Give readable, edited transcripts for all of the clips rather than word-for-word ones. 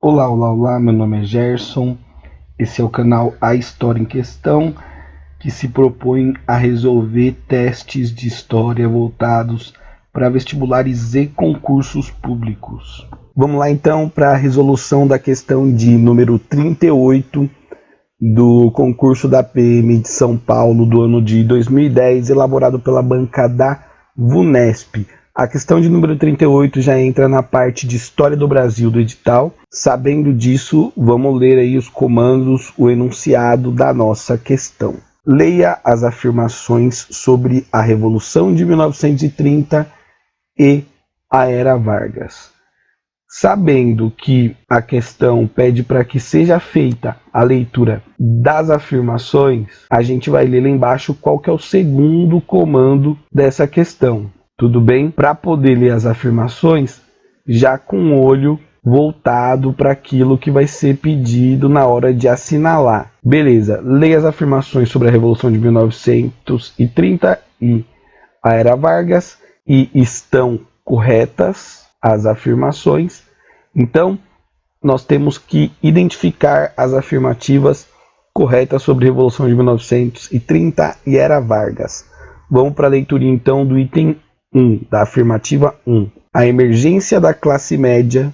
Olá, olá, olá, meu nome é Gerson, esse é o canal A História em Questão, que se propõe a resolver testes de história voltados para vestibulares e concursos públicos. Vamos lá então para a resolução da questão de número 38 do concurso da PM de São Paulo do ano de 2010, elaborado pela banca da VUNESP. A questão de número 38 já entra na parte de História do Brasil do edital. Sabendo disso, vamos ler aí os comandos, o enunciado da nossa questão. Leia as afirmações sobre a Revolução de 1930 e a Era Vargas. Sabendo que a questão pede para que seja feita a leitura das afirmações, a gente vai ler lá embaixo qual que é o segundo comando dessa questão. Tudo bem? Para poder ler as afirmações, já com o olho voltado para aquilo que vai ser pedido na hora de assinalar. Beleza, leia as afirmações sobre a Revolução de 1930 e a Era Vargas e estão corretas as afirmações. Então, nós temos que identificar as afirmativas corretas sobre a Revolução de 1930 e Era Vargas. Vamos para a leitura então do item 1, da afirmativa 1. A emergência da classe média,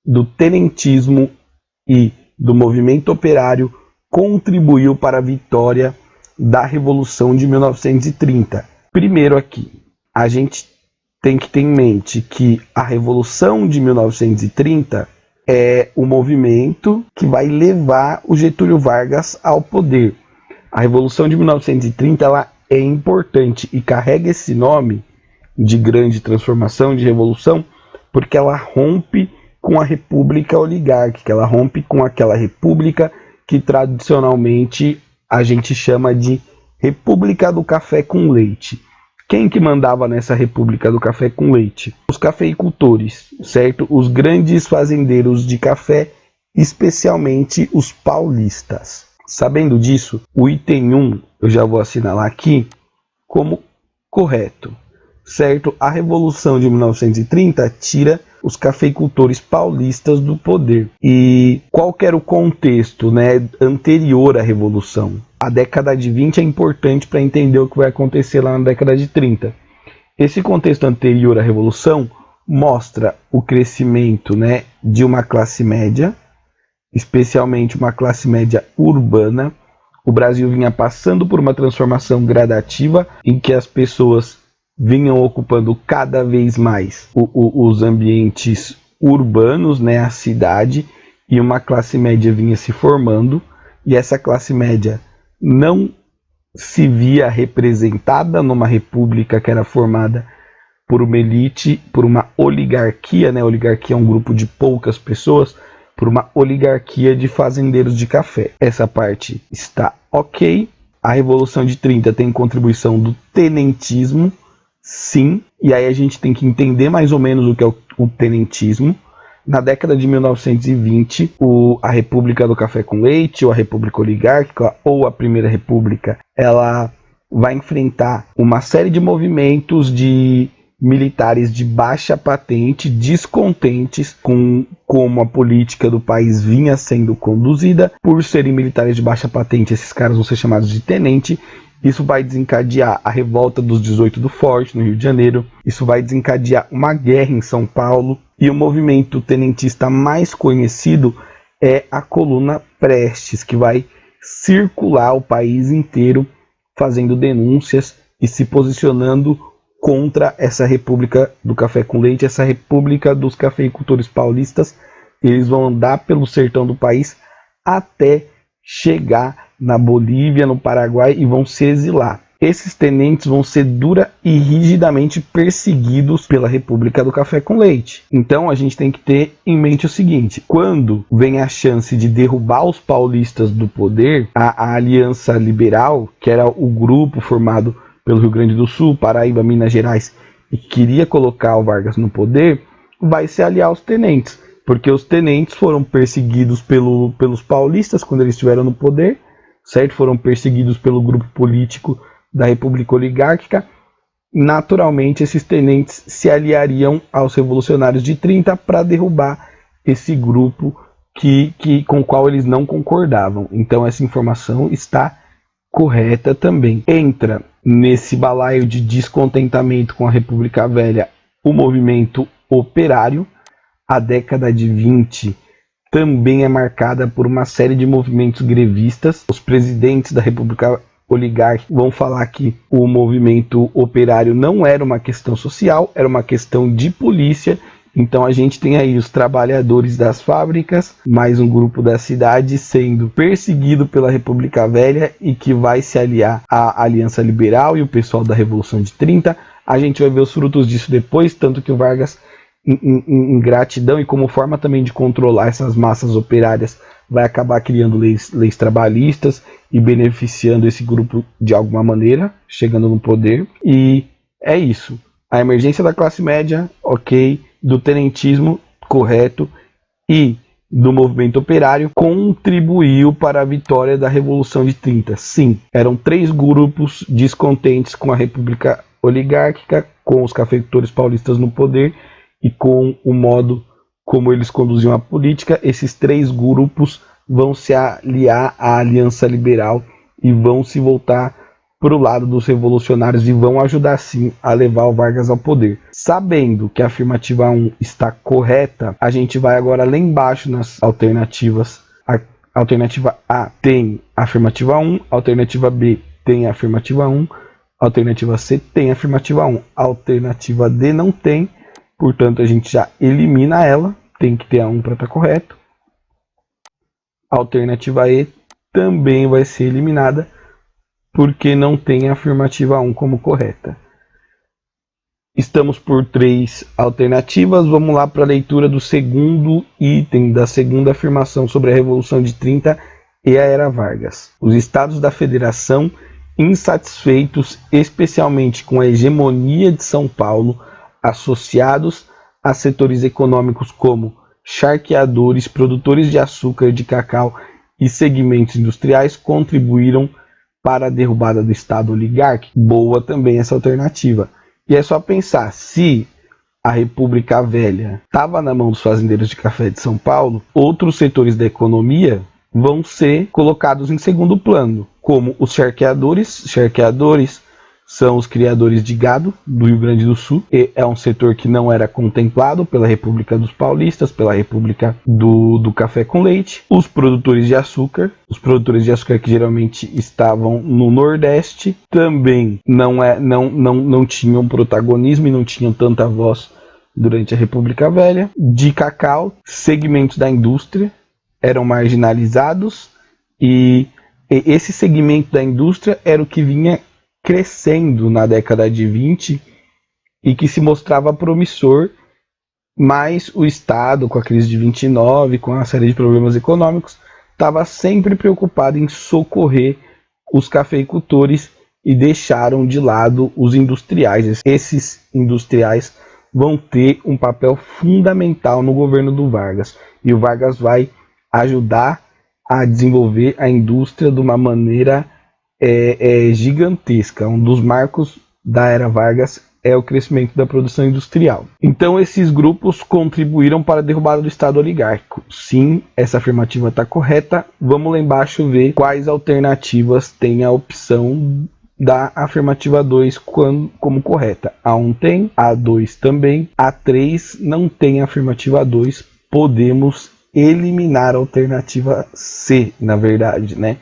do tenentismo e do movimento operário contribuiu para a vitória da Revolução de 1930. Primeiro aqui, a gente tem que ter em mente que a Revolução de 1930 é o movimento que vai levar o Getúlio Vargas ao poder. A Revolução de 1930 ela é importante e carrega esse nome de grande transformação, de revolução, porque ela rompe com a república oligárquica, ela rompe com aquela república que tradicionalmente a gente chama de República do Café com Leite. Quem que mandava nessa República do Café com Leite? Os cafeicultores, certo? Os grandes fazendeiros de café, especialmente os paulistas. Sabendo disso, o item 1 eu já vou assinalar aqui como correto, certo? A Revolução de 1930 tira os cafeicultores paulistas do poder. E qual que era o contexto, né, anterior à Revolução? A década de 20 é importante para entender o que vai acontecer lá na década de 30. Esse contexto anterior à Revolução mostra o crescimento, né, de uma classe média, especialmente uma classe média urbana. O Brasil vinha passando por uma transformação gradativa em que as pessoas vinham ocupando cada vez mais os ambientes urbanos, né, a cidade, e uma classe média vinha se formando, e essa classe média não se via representada numa república que era formada por uma elite, por uma oligarquia, né? Oligarquia é um grupo de poucas pessoas, por uma oligarquia de fazendeiros de café. Essa parte está ok. A Revolução de 30 tem contribuição do tenentismo, sim, e aí a gente tem que entender mais ou menos o que é o tenentismo. Na década de 1920, a República do Café com Leite, ou a República Oligárquica, ou a Primeira República, ela vai enfrentar uma série de movimentos de militares de baixa patente, descontentes com como a política do país vinha sendo conduzida. Por serem militares de baixa patente, esses caras vão ser chamados de tenente. Isso vai desencadear a revolta dos 18 do Forte, no Rio de Janeiro. Isso vai desencadear uma guerra em São Paulo. E o movimento tenentista mais conhecido é a Coluna Prestes, que vai circular o país inteiro fazendo denúncias e se posicionando contra essa República do Café com Leite, essa República dos Cafeicultores Paulistas. Eles vão andar pelo sertão do país até chegar na Bolívia, no Paraguai, e vão se exilar. Esses tenentes vão ser dura e rigidamente perseguidos pela República do Café com Leite. Então a gente tem que ter em mente o seguinte: quando vem a chance de derrubar os paulistas do poder, a Aliança Liberal, que era o grupo formado pelo Rio Grande do Sul, Paraíba, Minas Gerais, e queria colocar o Vargas no poder, vai se aliar aos tenentes, porque os tenentes foram perseguidos pelos paulistas quando eles estiveram no poder, certo? Foram perseguidos pelo grupo político da República Oligárquica. Naturalmente, esses tenentes se aliariam aos revolucionários de 30 para derrubar esse grupo com o qual eles não concordavam. Então essa informação está correta também. Entra nesse balaio de descontentamento com a República Velha o movimento operário. A década de 20 também é marcada por uma série de movimentos grevistas. Os presidentes da República Oligárquica vão falar que o movimento operário não era uma questão social, era uma questão de polícia. Então a gente tem aí os trabalhadores das fábricas, mais um grupo da cidade sendo perseguido pela República Velha e que vai se aliar à Aliança Liberal e o pessoal da Revolução de 30. A gente vai ver os frutos disso depois, tanto que o Vargas, em gratidão e como forma também de controlar essas massas operárias, vai acabar criando leis trabalhistas e beneficiando esse grupo de alguma maneira, chegando no poder. E é isso. A emergência da classe média, ok, do tenentismo, correto, e do movimento operário contribuiu para a vitória da Revolução de 30. Sim, eram 3 grupos descontentes com a República Oligárquica, com os cafeicultores paulistas no poder e com o modo como eles conduziam a política. Esses 3 grupos vão se aliar à Aliança Liberal e vão se voltar para o lado dos revolucionários e vão ajudar sim a levar o Vargas ao poder. Sabendo que a afirmativa 1 está correta, a gente vai agora lá embaixo nas alternativas. A alternativa A tem a afirmativa 1, a alternativa B tem a afirmativa 1, a alternativa C tem a afirmativa 1, a alternativa D não tem, portanto a gente já elimina ela, tem que ter a 1 para estar correto. A alternativa E também vai ser eliminada, porque não tem a afirmativa 1 como correta. Estamos por 3 alternativas. Vamos lá para a leitura do segundo item, da segunda afirmação sobre a Revolução de 30 e a Era Vargas. Os estados da federação, insatisfeitos especialmente com a hegemonia de São Paulo, associados a setores econômicos como charqueadores, produtores de açúcar, de cacau e segmentos industriais, contribuíram para a derrubada do Estado oligárquico. Boa também essa alternativa. E é só pensar, se a República Velha estava na mão dos fazendeiros de café de São Paulo, outros setores da economia vão ser colocados em segundo plano, como os charqueadores. Charqueadores são os criadores de gado do Rio Grande do Sul, e é um setor que não era contemplado pela República dos Paulistas, pela República do Café com Leite. Os produtores de açúcar que geralmente estavam no Nordeste, também não tinham protagonismo e não tinham tanta voz durante a República Velha. De cacau, segmentos da indústria eram marginalizados, e esse segmento da indústria era o que vinha crescendo na década de 20 e que se mostrava promissor, mas o Estado, com a crise de 29, com a série de problemas econômicos, estava sempre preocupado em socorrer os cafeicultores e deixaram de lado os industriais. Esses industriais vão ter um papel fundamental no governo do Vargas, e o Vargas vai ajudar a desenvolver a indústria de uma maneira gigantesca. Um dos marcos da Era Vargas é o crescimento da produção industrial. Então esses grupos contribuíram para a derrubada do Estado oligárquico. Sim, essa afirmativa está correta. Vamos lá embaixo ver quais alternativas tem a opção da afirmativa 2 como correta. A 1 tem, a 2 também, a 3 não tem a afirmativa 2. Podemos eliminar a alternativa C, na verdade, né?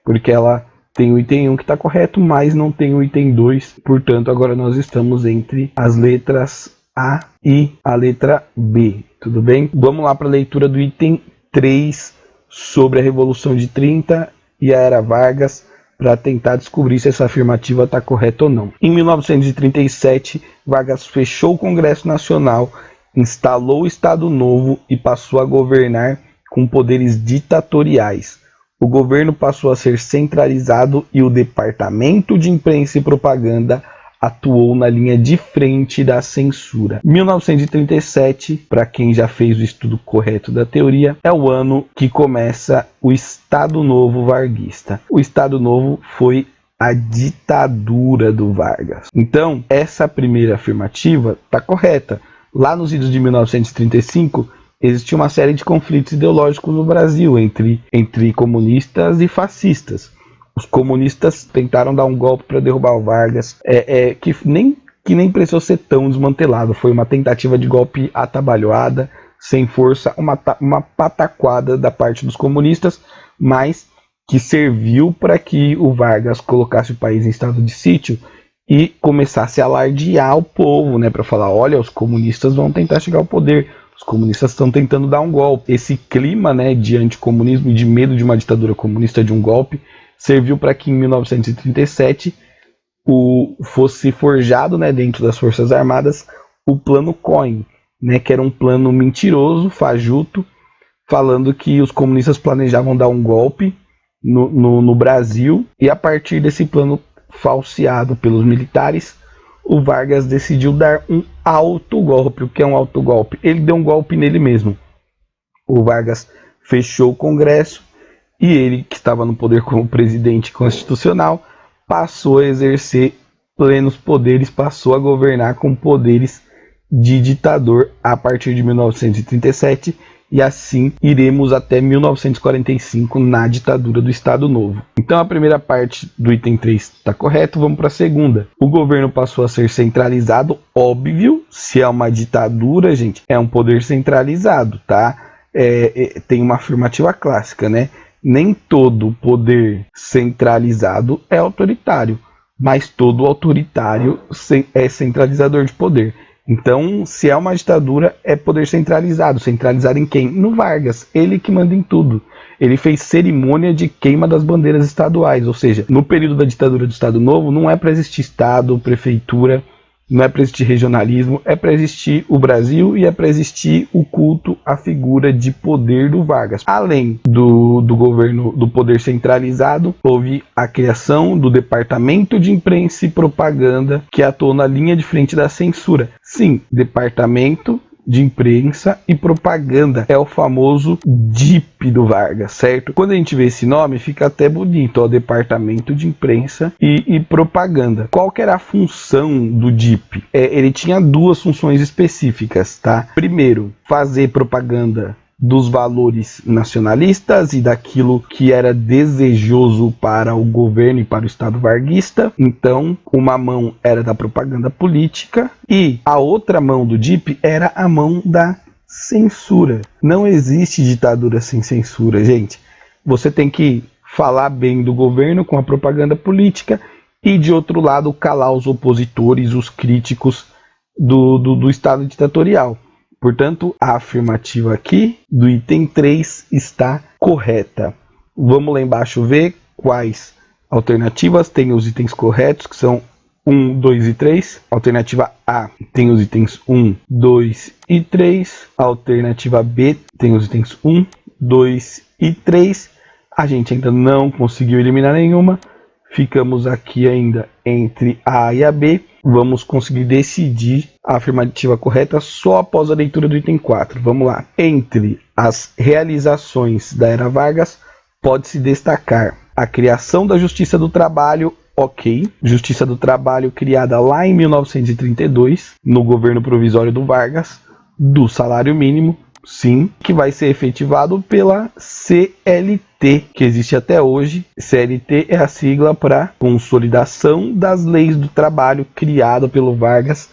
Porque ela tem o item 1 que está correto, mas não tem o item 2. Portanto, agora nós estamos entre as letras A e a letra B. Tudo bem? Vamos lá para a leitura do item 3 sobre a Revolução de 30 e a Era Vargas, para tentar descobrir se essa afirmativa está correta ou não. Em 1937, Vargas fechou o Congresso Nacional, instalou o Estado Novo e passou a governar com poderes ditatoriais. O governo passou a ser centralizado e o Departamento de Imprensa e Propaganda atuou na linha de frente da censura. 1937, para quem já fez o estudo correto da teoria, é o ano que começa o Estado Novo varguista. O Estado Novo foi a ditadura do Vargas. Então, essa primeira afirmativa está correta. Lá nos idos de 1935, existia uma série de conflitos ideológicos no Brasil entre comunistas e fascistas. Os comunistas tentaram dar um golpe para derrubar o Vargas, que nem precisou ser tão desmantelado. Foi uma tentativa de golpe atabalhoada, sem força, uma pataquada da parte dos comunistas, mas que serviu para que o Vargas colocasse o país em estado de sítio e começasse a alardear o povo, né, para falar, olha, os comunistas vão tentar chegar ao poder, os comunistas estão tentando dar um golpe. Esse clima, né, de anticomunismo e de medo de uma ditadura comunista, de um golpe, serviu para que em 1937 fosse forjado, né, dentro das Forças Armadas o Plano Cohen, né, que era um plano mentiroso, fajuto, falando que os comunistas planejavam dar um golpe no Brasil, e a partir desse plano falseado pelos militares, o Vargas decidiu dar um autogolpe. O que é um autogolpe? Ele deu um golpe nele mesmo. O Vargas fechou o Congresso e ele, que estava no poder como presidente constitucional, passou a exercer plenos poderes, passou a governar com poderes de ditador a partir de 1937, e assim iremos até 1945 na ditadura do Estado Novo. Então a primeira parte do item 3 está correto, vamos para a segunda. O governo passou a ser centralizado, óbvio, se é uma ditadura, gente, é um poder centralizado, tá? Tem uma afirmativa clássica, né? Nem todo poder centralizado é autoritário, mas todo autoritário é centralizador de poder. Então, se é uma ditadura, é poder centralizado. Centralizado em quem? No Vargas. Ele que manda em tudo. Ele fez cerimônia de queima das bandeiras estaduais. Ou seja, no período da ditadura do Estado Novo, não é para existir Estado, prefeitura, não é para existir regionalismo, é para existir o Brasil e é para existir o culto à figura de poder do Vargas. Além do governo, do poder centralizado, houve a criação do Departamento de Imprensa e Propaganda, que atuou na linha de frente da censura. Sim, Departamento de Imprensa e Propaganda, é o famoso DIP do Vargas, certo? Quando a gente vê esse nome, fica até bonito, ó, Departamento de Imprensa e Propaganda. Qual que era a função do DIP? Ele tinha duas funções específicas, tá? Primeiro, fazer propaganda dos valores nacionalistas e daquilo que era desejoso para o governo e para o Estado varguista. Então, uma mão era da propaganda política e a outra mão do DIP era a mão da censura. Não existe ditadura sem censura, gente. Você tem que falar bem do governo com a propaganda política e, de outro lado, calar os opositores, os críticos do Estado ditatorial. Portanto, a afirmativa aqui do item 3 está correta. Vamos lá embaixo ver quais alternativas tem os itens corretos, que são 1, 2 e 3. Alternativa A tem os itens 1, 2 e 3. Alternativa B tem os itens 1, 2 e 3. A gente ainda não conseguiu eliminar nenhuma. Ficamos aqui ainda entre a A e a B. Vamos conseguir decidir a afirmativa correta só após a leitura do item 4. Vamos lá. Entre as realizações da Era Vargas, pode-se destacar a criação da Justiça do Trabalho, ok. Justiça do Trabalho criada lá em 1932, no governo provisório do Vargas, do salário mínimo, sim, que vai ser efetivado pela CLT, que existe até hoje. CLT é a sigla para Consolidação das Leis do Trabalho, criada pelo Vargas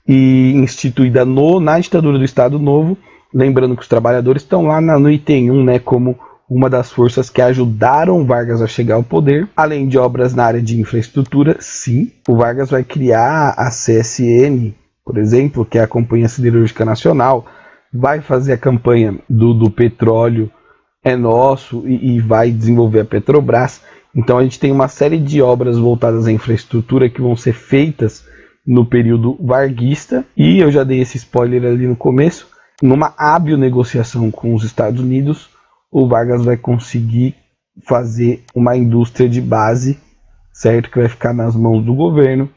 e instituída na ditadura do Estado Novo. Lembrando que os trabalhadores estão lá no item 1, né, como uma das forças que ajudaram Vargas a chegar ao poder. Além de obras na área de infraestrutura, sim, o Vargas vai criar a CSN, por exemplo, que é a Companhia Siderúrgica Nacional, vai fazer a campanha do petróleo é nosso e vai desenvolver a Petrobras. Então a gente tem uma série de obras voltadas à infraestrutura que vão ser feitas no período varguista, e eu já dei esse spoiler ali no começo. Numa hábil negociação com os Estados Unidos, o Vargas vai conseguir fazer uma indústria de base, certo, que vai ficar nas mãos do governo,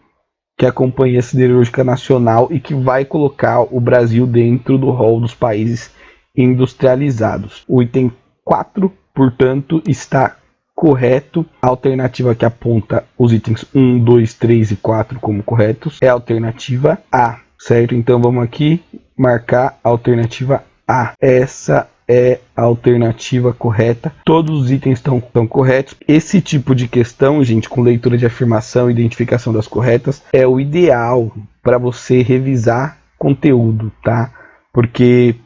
que é a Companhia Siderúrgica Nacional, e que vai colocar o Brasil dentro do rol dos países industrializados. O item 4, portanto, está correto. A alternativa que aponta os itens 1, 2, 3 e 4 como corretos é a alternativa A, certo? Então vamos aqui marcar a alternativa A. Essa é a alternativa correta. Todos os itens estão corretos. Esse tipo de questão, gente, com leitura de afirmação e identificação das corretas, é o ideal para você revisar conteúdo, tá? Porque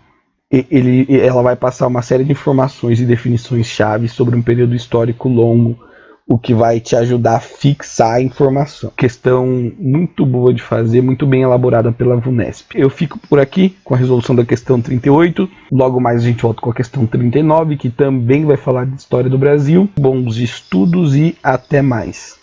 ela vai passar uma série de informações e definições chave sobre um período histórico longo, o que vai te ajudar a fixar a informação. Questão muito boa de fazer, muito bem elaborada pela VUNESP. Eu fico por aqui com a resolução da questão 38. Logo mais a gente volta com a questão 39, que também vai falar de história do Brasil. Bons estudos e até mais.